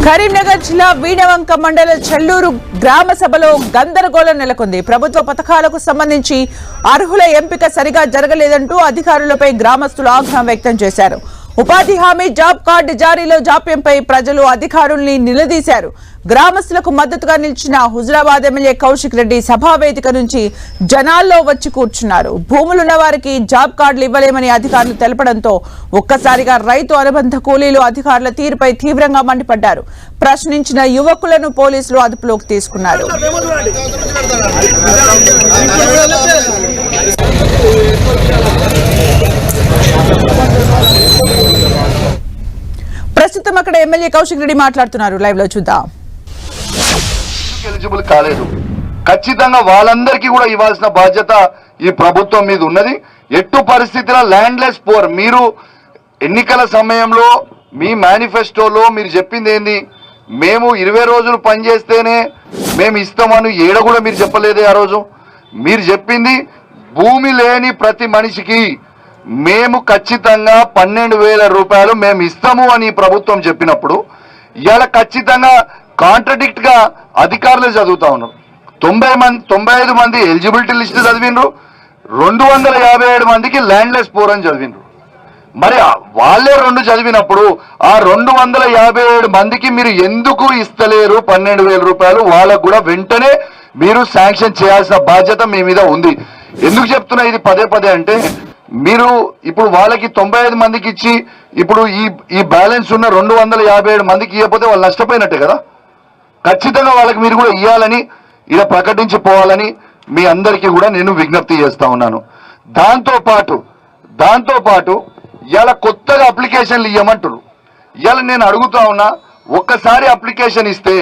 కరీంనగర్ జిల్లా వీణవంక మండల చెల్లూరు గ్రామ సభలో గందరగోళం నెలకొంది. ప్రభుత్వ పథకాలకు సంబంధించి అర్హుల ఎంపిక సరిగా జరగలేదంటూ అధికారులపై గ్రామస్తులు ఆగ్రహం వ్యక్తం చేశారు. ఉపాధి హామీ జాబ్ కార్డు జారీలో జాప్యంపై ప్రజలు అధికారుల్ని నిలదీశారు. గ్రామస్తులకు మద్దతుగా నిలిచిన హుజురాబాద్ ఎమ్మెల్యే కౌశిక్ రెడ్డి సభావేదిక నుంచి జనాల్లో వచ్చి కూర్చున్నారు. భూములున్న వారికి జాబ్ కార్డులు ఇవ్వలేమని అధికారులు తెలపడంతో ఒక్కసారిగా రైతు అనుబంధ కూలీలు అధికారుల తీరుపై తీవ్రంగా మండిపడ్డారు. ప్రశ్నించిన యువకులను పోలీసులు అదుపులోకి తీసుకున్నారు. ప్రస్తుతం అక్కడ ఎమ్మెల్యే కౌశిక్ రెడ్డి మాట్లాడుతున్నారు. లైవ్ లో చూద్దాం. ఎలిజిబుల్ కాలేదు, ఖచ్చితంగా వాళ్ళందరికీ కూడా ఇవ్వాల్సిన బాధ్యత ఈ ప్రభుత్వం మీద ఉన్నది. ఎట్టు పరిస్థితిలో ల్యాండ్లెస్ పోర్, మీరు ఎన్నికల సమయంలో మీ మేనిఫెస్టోలో మీరు చెప్పింది ఏంది? మేము 20 రోజులు పనిచేస్తేనే మేము ఇస్తామని ఏడ కూడా మీరు చెప్పలేదే. ఆ రోజు మీరు చెప్పింది భూమి లేని ప్రతి మనిషికి మేము ఖచ్చితంగా 12,000 రూపాయలు మేము ఇస్తాము అని ప్రభుత్వం చెప్పినప్పుడు ఇలా ఖచ్చితంగా కాంట్రడిక్ట్ గా అధికారులు చదువుతా ఉన్నారు. 95 మంది ఎలిజిబిలిటీ లిస్ట్ చదివిండ్రు, 257 మందికి ల్యాండ్లెస్ పోర్ అని చదివిండ్రు. మరి వాళ్ళే 2 చదివినప్పుడు ఆ 257 మందికి మీరు ఎందుకు ఇస్తలేరు 12,000 రూపాయలు? వాళ్ళకు కూడా వెంటనే మీరు శాంక్షన్ చేయాల్సిన బాధ్యత మీ మీద ఉంది. ఎందుకు చెప్తున్నా ఇది పదే పదే అంటే, మీరు ఇప్పుడు వాళ్ళకి 95 మందికి ఇచ్చి ఇప్పుడు ఈ బ్యాలెన్స్ ఉన్న 257 మందికి ఇవ్వకపోతే వాళ్ళు నష్టపోయినట్టే కదా. ఖచ్చితంగా వాళ్ళకి మీరు కూడా ఇవ్వాలని ఇలా ప్రకటించిపోవాలని మీ అందరికీ కూడా నేను విజ్ఞప్తి చేస్తా ఉన్నాను. దాంతో పాటు ఇలా కొత్తగా అప్లికేషన్లు ఇవ్వమంటారు. ఇలా నేను అడుగుతా ఉన్నా, ఒక్కసారి అప్లికేషన్ ఇస్తే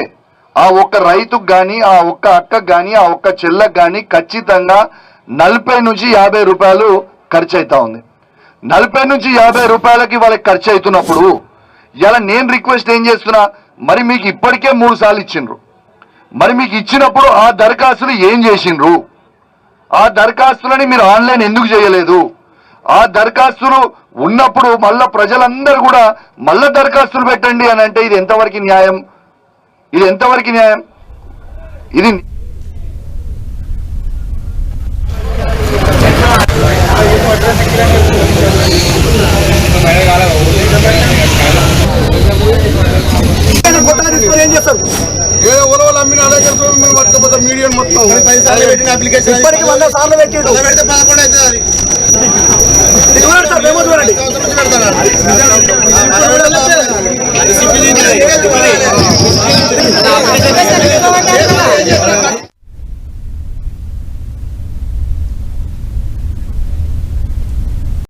ఆ ఒక్క రైతుకు కానీ, ఆ ఒక్క అక్కకు కానీ, ఆ ఒక్క చెల్లకు కానీ ఖచ్చితంగా 40 నుంచి 50 రూపాయలు ఖర్చు అవుతా ఉంది. 40 నుంచి 50 రూపాయలకి వాళ్ళకి ఖర్చు అవుతున్నప్పుడు ఇలా నేను రిక్వెస్ట్ ఏం చేస్తున్నా, మరి మీకు ఇప్పటికే 3 సార్లు ఇచ్చిండ్రు. మరి మీకు ఇచ్చినప్పుడు ఆ దరఖాస్తులు ఏం చేసిండ్రు? ఆ దరఖాస్తులని మీరు ఆన్లైన్ ఎందుకు చేయలేదు? ఆ దరఖాస్తులు ఉన్నప్పుడు మళ్ళా ప్రజలందరూ కూడా మళ్ళా దరఖాస్తులు పెట్టండి అని అంటే ఇది ఎంతవరకు న్యాయం? ఇది ఏదో ఉలవలు అమ్మిన అలాగే మీడియం మొత్తం ఇప్పటికి 100 సార్లు పెట్టిండు. పెడితే 11 అవుతుంది.